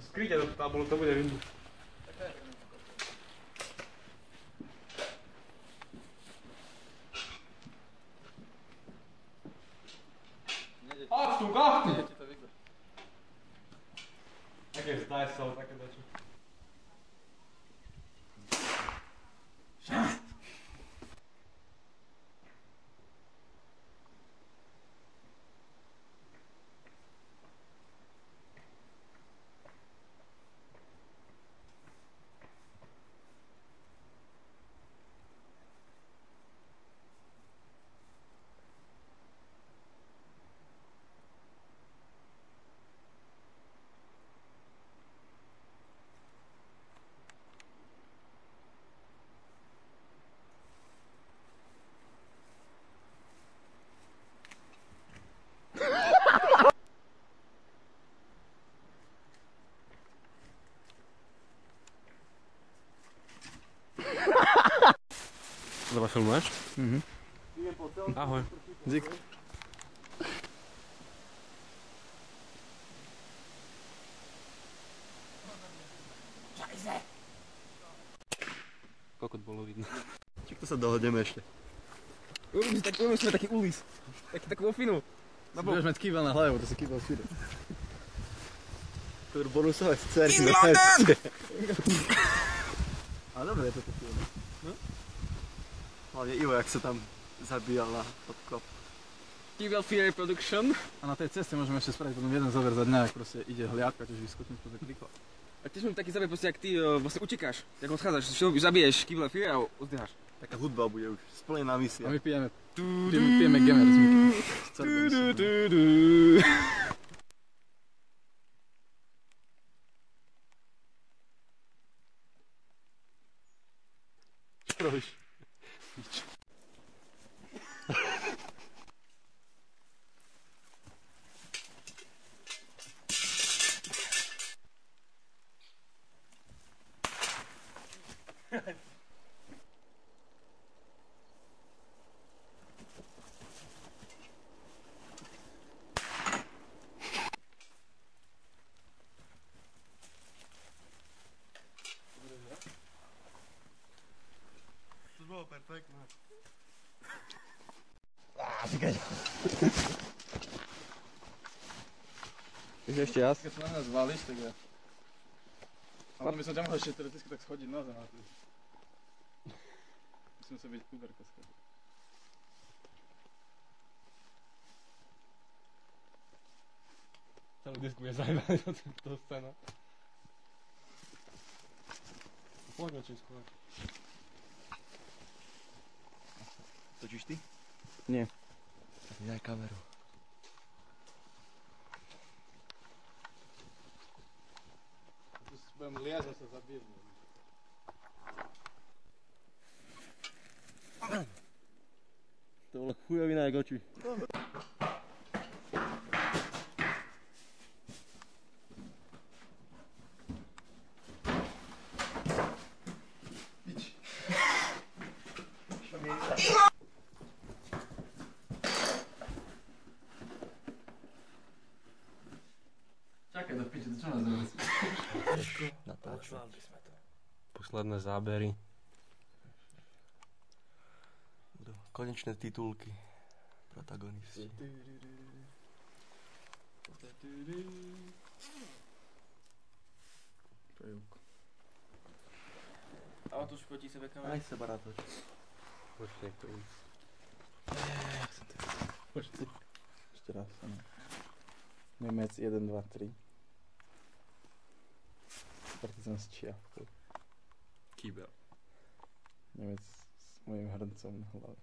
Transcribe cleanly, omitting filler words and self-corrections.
Skryťa do tabulu, to bude vidieť. Achtung, Achtung! Také zdaj sa, také dačo. Zobacz, filmuješ? Mhm. Ahoj. Dík. Kokot bolo vidno. Či to sa dohodneme ešte? Urobíme taký úlis. Takú ofinu. Budeš mať kýbel na hlave, bo to si kýbel všude. To je bonusové scény na hajce. Ale dobre je toto film. No? Hlavne Ivo, jak sa tam zabíjal na podkop. Kýbel Fear Production. A na tej ceste môžeme ešte spraviť potom jeden záver za dňa, ak proste ide hliadka, tiež vyskočím spoza klikla. A tiež mám taký záber, proste, jak ty vlastne utekáš. Jak odchádzaš, zabiješ Kýbel Fear a uzdyháš. Taká hudba bude už, splnená misia. A my pijeme Pijeme gamer z Miky. Čo robíš? Nič. Bolo perfektné. Čakaj. Ešte raz. Keď sa na nás valíš, tak ja. Ale by som ťa mohol ešte teoreticky tak schodiť na zem. Musím sa byť kuberka schodiť. Celú disku je zaujímavé do toho scéna. Poďme čím skôr. Točíš ty? Nie. Tak mi daj kameru. Budem liať a sa zabijem. To bolo chujovina jak oči. Čakaj do piče, to čo nás dobre? Natáčali sme to. Posledné zábery. Budú konečné titulky. Protagonisti. To je Júko. A otoč proti sebe kameru. Aj seba natoč. Počkej, niekto ísť. Počkej. Ešte raz. Nemec 1, 2, 3. Partizan s čiapkou. Kýbel. Nemec s mojím hrncom na hlave.